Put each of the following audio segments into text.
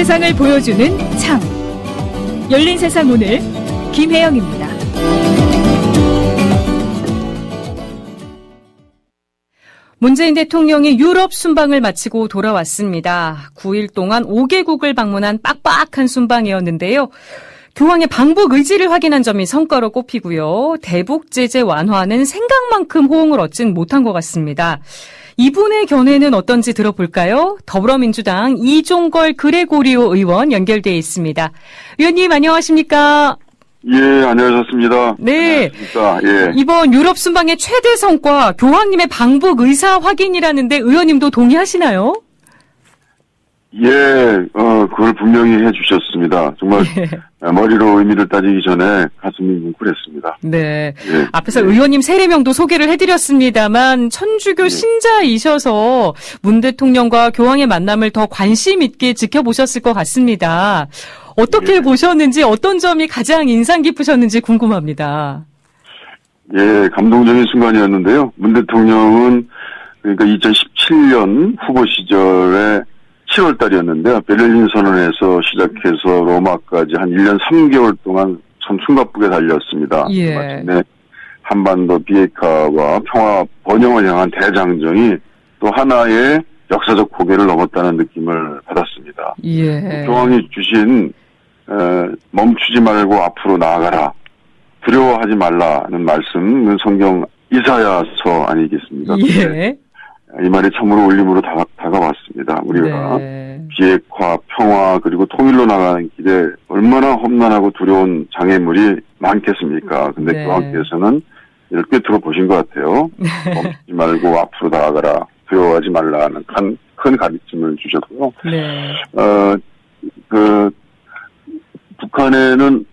세상을 보여주는 참. 열린 세상 오늘 김혜영입니다. 문재인 대통령이 유럽 순방을 마치고 돌아왔습니다. 9일 동안 5개국을 방문한 빡빡한 순방이었는데요. 교황의 방북 의지를 확인한 점이 성과로 꼽히고요. 대북 제재 완화는 생각만큼 호응을 얻진 못한 것 같습니다. 이분의 견해는 어떤지 들어볼까요? 더불어민주당 이종걸 그레고리오 의원 연결돼 있습니다. 의원님 안녕하십니까? 예, 안녕하셨습니다. 네. 안녕하십니까? 예. 이번 유럽 순방의 최대 성과 교황님의 방북 의사 확인이라는데 의원님도 동의하시나요? 예, 그걸 분명히 해주셨습니다. 정말 머리로 의미를 따지기 전에 가슴이 뭉클했습니다. 네. 예. 앞에서 의원님 세례명도 소개를 해드렸습니다만 천주교 신자이셔서 문 대통령과 교황의 만남을 더 관심 있게 지켜보셨을 것 같습니다. 어떻게 보셨는지 어떤 점이 가장 인상 깊으셨는지 궁금합니다. 예, 감동적인 순간이었는데요. 문 대통령은 그러니까 2017년 후보 시절에 7월 달이었는데요. 베를린 선언에서 시작해서 로마까지 한 1년 3개월 동안 참 숨가쁘게 달렸습니다. 예. 마침내 한반도 비핵화와 평화 번영을 향한 대장정이 또 하나의 역사적 고개를 넘었다는 느낌을 받았습니다. 예. 교황이 주신 멈추지 말고 앞으로 나아가라. 두려워하지 말라는 말씀은 성경 이사야서 아니겠습니까? 예. 이 말이 참으로 울림으로 다가왔습니다. 우리가 비핵화, 평화 그리고 통일로 나가는 길에 얼마나 험난하고 두려운 장애물이 많겠습니까? 근데 교황께서는 이렇게 들어보신 것 같아요. 멈추지 말고 앞으로 나아가라. 두려워하지 말라는 큰 가르침을 주셨고요. 네. 북한에는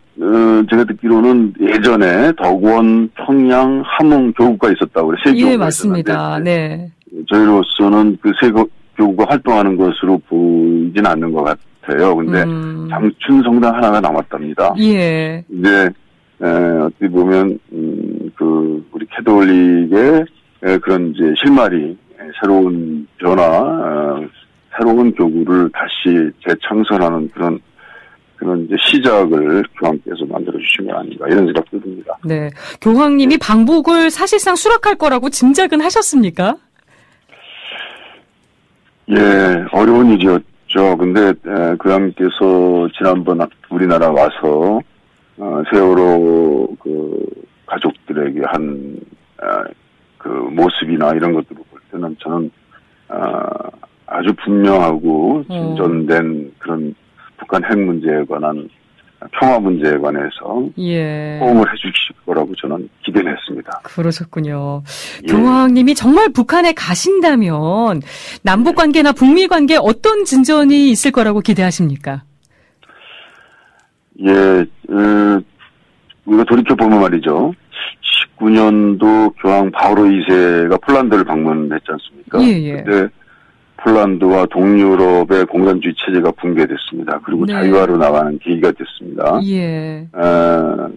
제가 듣기로는 예전에 덕원, 평양, 함흥 교구가 있었다고 그래요. 세 교구가 예, 맞습니다. 네. 저희로서는 그 세 교구가 활동하는 것으로 보이진 않는 것 같아요. 근데 장춘 성당 하나가 남았답니다. 예. 이제 어떻게 보면 우리 캐톨릭의 그런 이제 실마리 새로운 변화, 새로운 교구를 다시 재창설하는 그런 이제 시작을 교황께서 만들어주시면 아닌가 이런 생각도 듭니다. 네. 교황님이 방북을 사실상 수락할 거라고 짐작은 하셨습니까? 예, 어려운 일이었죠. 근데 교황께서 지난번 우리나라 와서 세월호 그 가족들에게 한 그 모습이나 이런 것들을 볼 때는 저는 아주 분명하고 진전된 그런 북한 핵 문제에 관한 평화 문제에 관해서 호응을 해주실 거라고 저는 기대를 했습니다. 그러셨군요. 교황님이 정말 북한에 가신다면 남북관계나 북미관계에 어떤 진전이 있을 거라고 기대하십니까? 예, 우리가 돌이켜보면 말이죠. 19년도 교황 바오로 2세가 폴란드를 방문했지 않습니까? 그때 폴란드와 동유럽의 공산주의 체제가 붕괴됐습니다. 그리고 자유화로 나가는 계기가 됐습니다.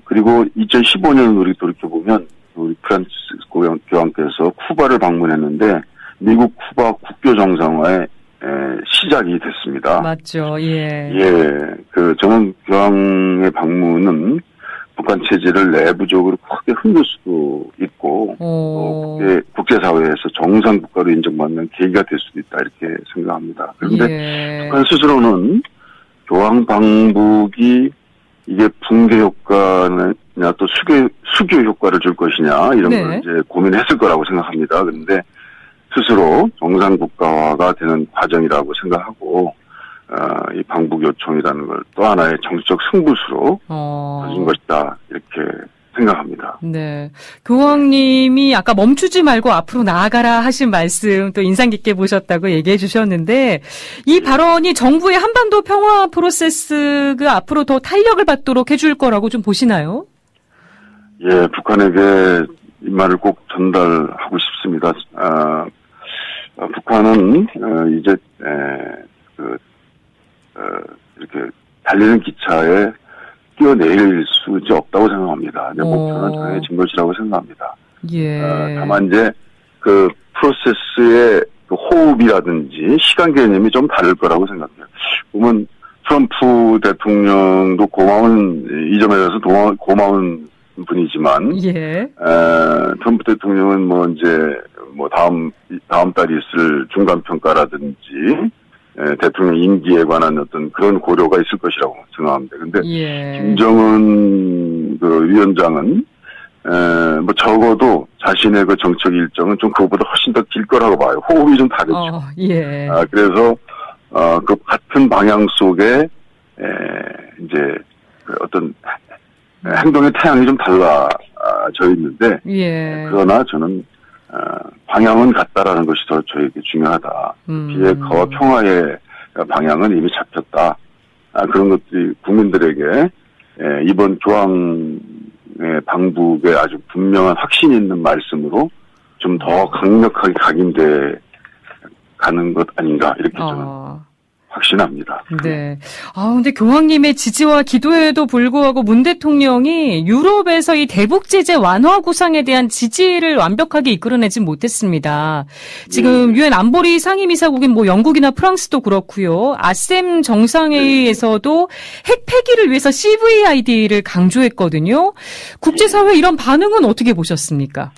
그리고 2015년 우리 돌이켜보면 우리 프란치스코 교황께서 쿠바를 방문했는데 미국 쿠바 국교 정상화의 시작이 됐습니다. 맞죠. 저는 교황의 방문은 북한 체제를 내부적으로 크게 흔들 수도 있고 국제사회에서 정상국가로 인정받는 계기가 될 수도 있다 이렇게 생각합니다. 그런데 북한 스스로는 교황 방북이 이게 붕괴 효과냐 또 수교 효과를 줄 것이냐 이런 걸 이제 고민했을 거라고 생각합니다. 그런데 스스로 정상국가화가 되는 과정이라고 생각하고 이 방북 요청이라는 걸 또 하나의 정치적 승부수로 가진 것이다 이렇게 생각합니다. 네, 교황님이 아까 멈추지 말고 앞으로 나아가라 하신 말씀 또 인상 깊게 보셨다고 얘기해 주셨는데 이 발언이 정부의 한반도 평화 프로세스가 앞으로 더 탄력을 받도록 해줄 거라고 좀 보시나요? 예, 북한에게 이 말을 꼭 전달하고 싶습니다. 북한은 이제 이렇게 달리는 기차에 뛰어내릴 수 없다고 생각합니다. 내 목표는 정해진 것이라고 생각합니다. 다만 이제 그 프로세스의 그 호흡이라든지 시간 개념이 좀 다를 거라고 생각해요. 보면 트럼프 대통령도 이 점에 대해서 고마운 분이지만, 트럼프 대통령은 다음 달에 있을 중간평가라든지, 대통령 임기에 관한 어떤 그런 고려가 있을 것이라고 생각합니다. 근데, 김정은 위원장은, 적어도 자신의 그 정책 일정은 좀 그거보다 훨씬 더 길 거라고 봐요. 호흡이 좀 다르죠. 그래서, 그 같은 방향 속에, 이제, 어떤, 행동의 태양이 좀 달라져 있는데, 그러나 저는, 방향은 같다라는 것이 더 저에게 중요하다. 비핵화와 평화의 방향은 이미 잡혔다. 그런 것들이 국민들에게, 이번 교황의 방북에 아주 분명한 확신 있는 말씀으로 좀 더 강력하게 각인돼 가는 것 아닌가, 이렇게 저는 확신합니다. 네. 근데 교황님의 지지와 기도에도 불구하고 문 대통령이 유럽에서 이 대북 제재 완화 구상에 대한 지지를 완벽하게 이끌어내지 못했습니다. 지금 유엔 안보리 상임이사국인 영국이나 프랑스도 그렇고요. 아셈 정상회의에서도 핵 폐기를 위해서 CVID를 강조했거든요. 국제사회 이런 반응은 어떻게 보셨습니까?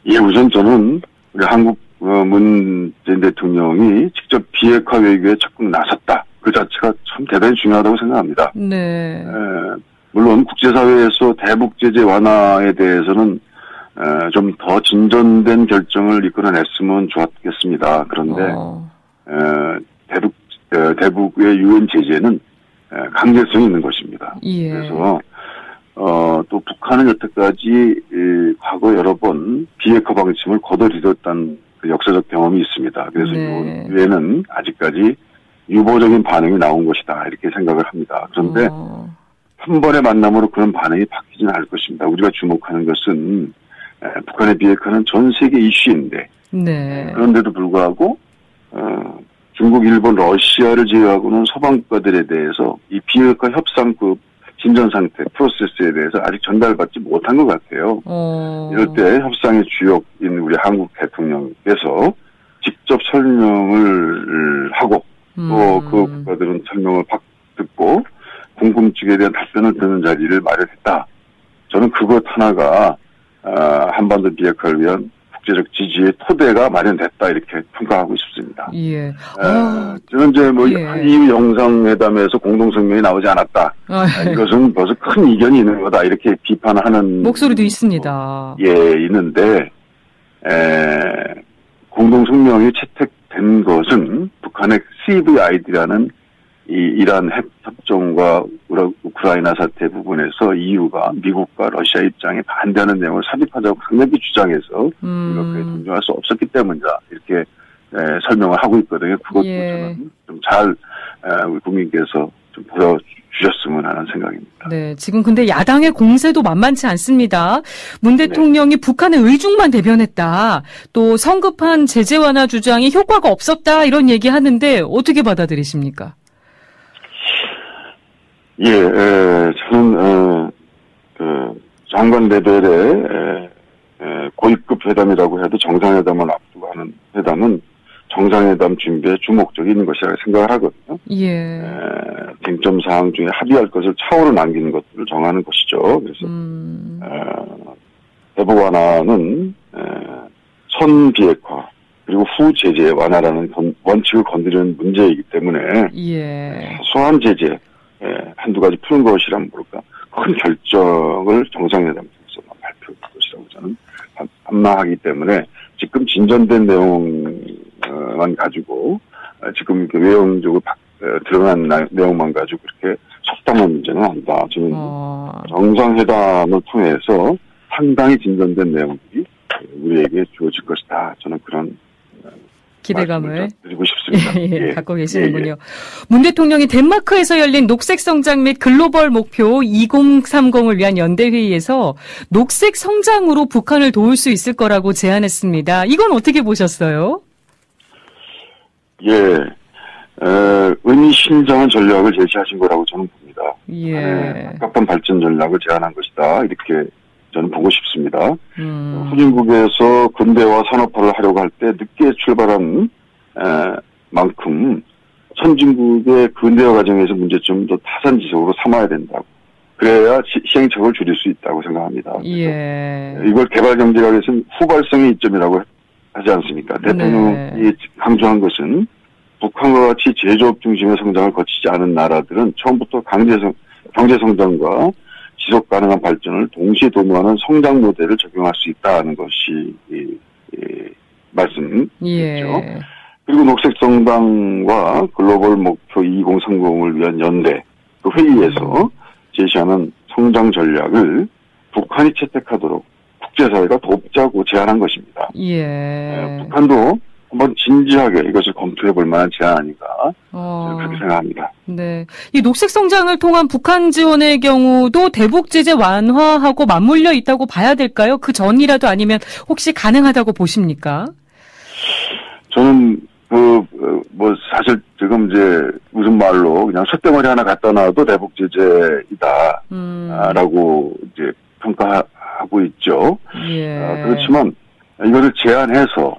우선 저는 우리 한국 문재인 대통령이 직접 비핵화 외교에 적극 나섰다. 그 자체가 참 대단히 중요하다고 생각합니다. 물론 국제사회에서 대북 제재 완화에 대해서는 좀 더 진전된 결정을 이끌어냈으면 좋았겠습니다. 그런데 대북의 유엔 제재는 강제성이 있는 것입니다. 그래서 또 북한은 여태까지 과거 여러 번 비핵화 방침을 거둬들였다는 역사적 경험이 있습니다. 그래서 유엔은 아직까지 유보적인 반응이 나온 것이다, 이렇게 생각을 합니다. 그런데 한 번의 만남으로 그런 반응이 바뀌지는 않을 것입니다. 우리가 주목하는 것은 북한의 비핵화는 전 세계 이슈인데, 그런데도 불구하고 중국, 일본, 러시아를 제외하고는 서방 국가들에 대해서 이 비핵화 협상 진전 상태, 프로세스에 대해서 아직 전달받지 못한 것 같아요. 이럴 때 협상의 주역인 우리 한국 대통령께서 직접 설명을 하고 또 그 국가들은 설명을 듣고 궁금증에 대한 답변을 듣는 자리를 마련했다. 저는 그것 하나가 한반도 비핵화를 위한 국제적 지지의 토대가 마련됐다, 이렇게 평가하고 싶습니다. 저는 이제 한미일 영상회담에서 공동성명이 나오지 않았다. 이것은 벌써 큰 이견이 있는 거다, 이렇게 비판하는 목소리도 있습니다. 있는데 공동성명이 채택된 것은 북한의 CVID라는 이 이란 핵 협정과 우크라이나 사태 부분에서 EU가 미국과 러시아 입장에 반대하는 내용을 삽입하자고 강력히 주장해서 이렇게 존중할 수 없었기 때문이다, 이렇게 설명을 하고 있거든요. 그것도 저는 좀 잘 우리 국민께서 좀 보여주셨으면 하는 생각입니다. 네, 지금 근데 야당의 공세도 만만치 않습니다. 문 대통령이 북한의 의중만 대변했다, 또 성급한 제재 완화 주장이 효과가 없었다, 이런 얘기하는데 어떻게 받아들이십니까? 저는 장관 레벨의 고위급 회담이라고 해도 정상회담을 앞두고 하는 회담은 정상회담 준비에 주목적이 있는 것이라고 생각을 하거든요. 쟁점 사항 중에 합의할 것을 차후로 남기는 것들을 정하는 것이죠. 그래서 대북 완화는 선 비핵화 그리고 후 제재 완화라는 원칙을 건드리는 문제이기 때문에 소소한 제재 한두 가지 푸는 것이라면 모를까 큰 결정을 정상회담에서 발표할 것이라고 저는 판단하기 때문에 지금 진전된 내용만 가지고 지금 외형적으로 드러난 내용만 가지고 그렇게 속당한 문제는 아니다. 저는 정상회담을 통해서 상당히 진전된 내용들이 우리에게 주어질 것이다. 저는 그런 기대감을 드리고 싶습니다. 갖고 계시는군요. 문 대통령이 덴마크에서 열린 녹색 성장 및 글로벌 목표 2030을 위한 연대회의에서 녹색 성장으로 북한을 도울 수 있을 거라고 제안했습니다. 이건 어떻게 보셨어요? 의미심장한 전략을 제시하신 거라고 저는 봅니다. 각종 발전 전략을 제안한 것이다, 이렇게 저는 보고 싶습니다. 후진국에서 근대화 산업화를 하려고 할 때 늦게 출발한 만큼 선진국의 근대화 과정에서 문제점도 타산지석으로 삼아야 된다고. 그래야 시행착오를 줄일 수 있다고 생각합니다. 예. 이걸 개발경제가 위해서는 후발성의 이점이라고 하지 않습니까? 대통령이 강조한 것은 북한과 같이 제조업 중심의 성장을 거치지 않은 나라들은 처음부터 경제성장과 지속 가능한 발전을 동시에 도모하는 성장 모델을 적용할 수 있다는 것이 말씀이죠. 예. 그리고 녹색성장과 글로벌 목표 2030을 위한 연대 그 회의에서 제시하는 성장 전략을 북한이 채택하도록 국제사회가 돕자고 제안한 것입니다. 예. 북한도 한번 진지하게 이것을 검토해 볼 만한 제안 아닌가 저는 그렇게 생각합니다. 네, 이 녹색 성장을 통한 북한 지원의 경우도 대북 제재 완화하고 맞물려 있다고 봐야 될까요? 그 전이라도 아니면 혹시 가능하다고 보십니까? 저는 사실 지금 이제 무슨 말로 그냥 쇳덩어리 하나 갖다 놔도 대북 제재이다라고 이제 평가하고 있죠. 예. 그렇지만 이것을 제안해서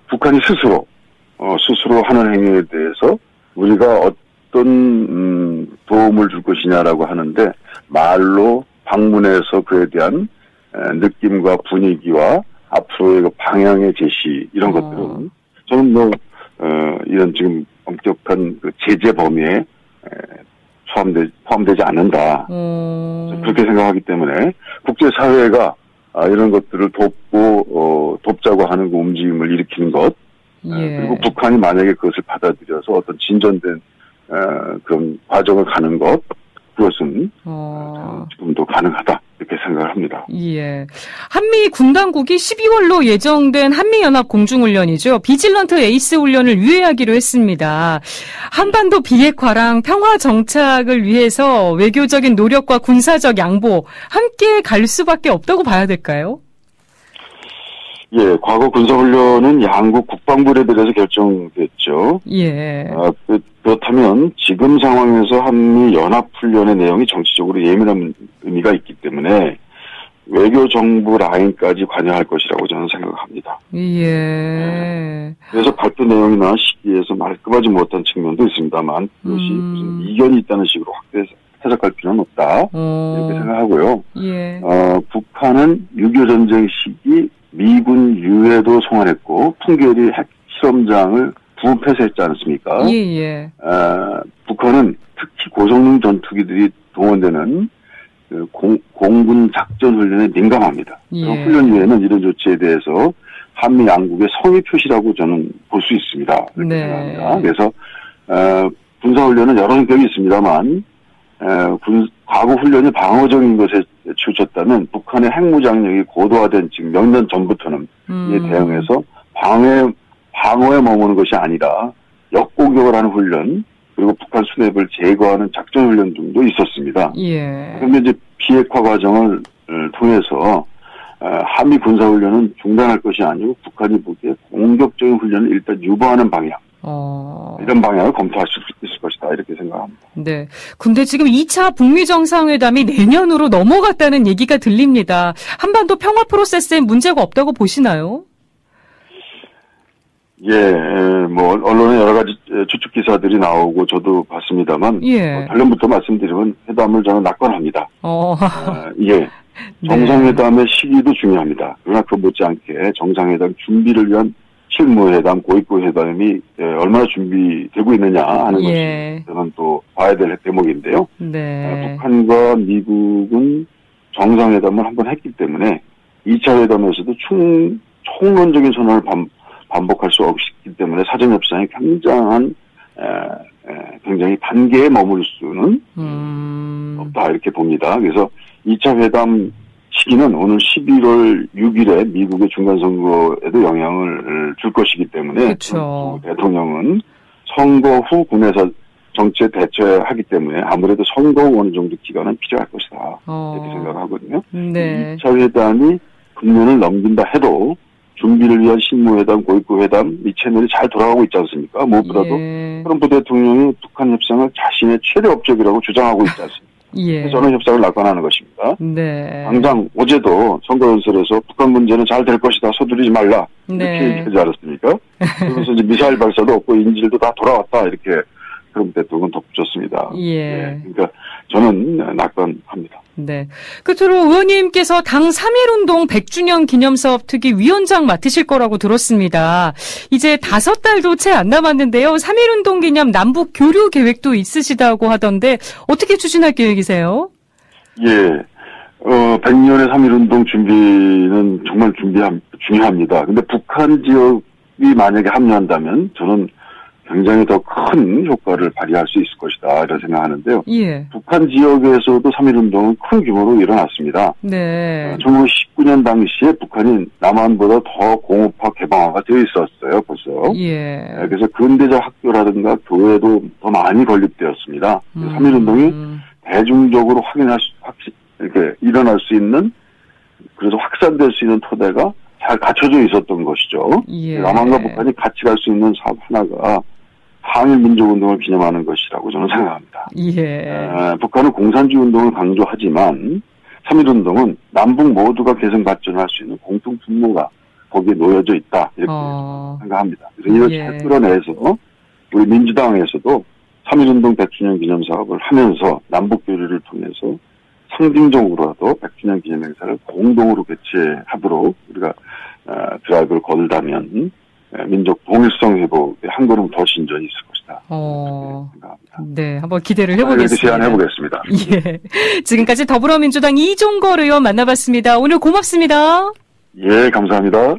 북한이 스스로 하는 행위에 대해서 우리가 어떤 도움을 줄 것이냐라고 하는데 말로 방문해서 그에 대한 느낌과 분위기와 앞으로의 그 방향의 제시 이런 것들은 저는 이런 지금 엄격한 그 제재 범위에 포함되지 않는다. 그렇게 생각하기 때문에 국제사회가 이런 것들을 돕자고 하는 그 움직임을 일으키는 것, 예. 그리고 북한이 만약에 그것을 받아들여서 어떤 진전된 그런 과정을 가는 것, 그것은 지금도 가능하다 이렇게 생각을 합니다. 예, 한미 군당국이 12월로 예정된 한미연합 공중훈련이죠. 비질런트 에이스 훈련을 유예하기로 했습니다. 한반도 비핵화랑 평화 정착을 위해서 외교적인 노력과 군사적 양보 함께 갈 수밖에 없다고 봐야 될까요? 예, 과거 군사훈련은 양국 국방부 레벨에서 결정됐죠. 예. 그렇다면 지금 상황에서 한미 연합훈련의 내용이 정치적으로 예민한 의미가 있기 때문에 외교 정부 라인까지 관여할 것이라고 저는 생각합니다. 예. 그래서 발표 내용이나 시기에서 말끔하지 못한 측면도 있습니다만 그것이 무슨 이견이 있다는 식으로 확대 해석할 필요는 없다 이렇게 생각하고요. 예. 북한은 6.25 전쟁 시기 미군 유해도 송환했고 풍계리 핵실험장을 부분 폐쇄했지 않습니까? 예. 북한은 특히 고성능 전투기들이 동원되는 그 공군 작전 훈련에 민감합니다. 예. 훈련 후에는 이런 조치에 대해서 한미 양국의 성의 표시라고 저는 볼 수 있습니다. 그렇게 생각합니다. 그래서 군사훈련은 여러 성격이 있습니다만 과거 훈련이 방어적인 것에 치우쳤다면 북한의 핵무장력이 고도화된 지금 몇 년 전부터는 이에 대응해서 방어에 머무는 것이 아니라 역공격을 하는 훈련 그리고 북한 수뇌부를 제거하는 작전 훈련 등도 있었습니다. 예. 그런데 이제 비핵화 과정을 통해서 한미 군사훈련은 중단할 것이 아니고 북한이 보기에 공격적인 훈련을 일단 유보하는 방향. 이런 방향을 검토할 수 있을 것이다 이렇게 생각합니다. 네. 근데 지금 2차 북미 정상회담이 내년으로 넘어갔다는 얘기가 들립니다. 한반도 평화 프로세스에 문제가 없다고 보시나요? 예, 언론에 여러 가지 추측 기사들이 나오고 저도 봤습니다만, 예. 결론부터 말씀드리면 회담을 저는 낙관합니다. 예. 네. 정상회담의 시기도 중요합니다. 그러나 그 못지않게 정상회담 준비를 위한 실무회담, 고위급회담이 얼마나 준비되고 있느냐 하는 예. 것이 저는 또 봐야 될 대목인데요. 네. 북한과 미국은 정상회담을 한번 했기 때문에 2차 회담에서도 총론적인 선언을 반복할 수 없기 때문에 사전협상이 굉장히 단계에 머물 수는 없다 이렇게 봅니다. 그래서 2차 회담 시기는 오늘 11월 6일에 미국의 중간선거에도 영향을 줄 것이기 때문에 그렇죠. 대통령은 선거 후 군에서 정치에 대처하기 때문에 아무래도 선거 후 어느 정도 기간은 필요할 것이다 이렇게 생각하거든요. 네. 2차 회담이 금년을 넘긴다 해도 준비를 위한 실무회담, 고위급회담 이 채널이 잘 돌아가고 있지 않습니까? 무엇보다도 트럼프 대통령이 북한 협상을 자신의 최대 업적이라고 주장하고 있지 않습니까? 예. 그래서 저는 협상을 낙관하는 것입니다. 네. 당장 어제도 선거연설에서 북한 문제는 잘 될 것이다. 서두르지 말라. 이렇게 네. 얘기하지 않았습니까? 그래서 이제 미사일 발사도 없고 인질도 다 돌아왔다. 이렇게 트럼프 대통령은 덧붙였습니다. 예. 네, 그러니까 저는 낙관합니다. 네. 끝으로 의원님께서 당 3.1운동 100주년 기념사업 특위 위원장 맡으실 거라고 들었습니다. 이제 5달도 채 안 남았는데요. 3.1운동 기념 남북 교류 계획도 있으시다고 하던데 어떻게 추진할 계획이세요? 예. 100년의 3.1운동 준비는 정말 중요합니다. 근데 북한 지역이 만약에 합류한다면 저는 굉장히 더 큰 효과를 발휘할 수 있을 것이다, 이런 생각하는데요. 예. 북한 지역에서도 3.1운동은 큰 규모로 일어났습니다. 네. 1919년 당시에 북한이 남한보다 더 공업화 개방화가 되어 있었어요, 벌써. 예. 그래서 근대적 학교라든가 교회도 더 많이 건립되었습니다. 3.1운동이 대중적으로 이렇게 일어날 수 있는, 그래서 확산될 수 있는 토대가 잘 갖춰져 있었던 것이죠. 예. 남한과 북한이 같이 갈 수 있는 사업 하나가 항일 민족운동을 기념하는 것이라고 저는 생각합니다. 예. 북한은 공산주의 운동을 강조하지만 3.1운동은 남북 모두가 개성 발전할 수 있는 공통 분모가 거기에 놓여져 있다, 이렇게 생각합니다. 그래서 이걸 잘 끌어내서 우리 민주당에서도 3.1운동 100주년 기념사업을 하면서 남북 교류를 통해서 상징적으로라도 100주년 기념행사를 공동으로 개최하도록 우리가 드라이브를 걸다면 민족 동일성 회복에 한 걸음 더 진전이 있을 것이다. 생각합니다. 네, 한번 기대를 해보겠습니다. 이렇게 제안해보겠습니다. 예. 지금까지 더불어민주당 이종걸 의원 만나봤습니다. 오늘 고맙습니다. 예, 감사합니다.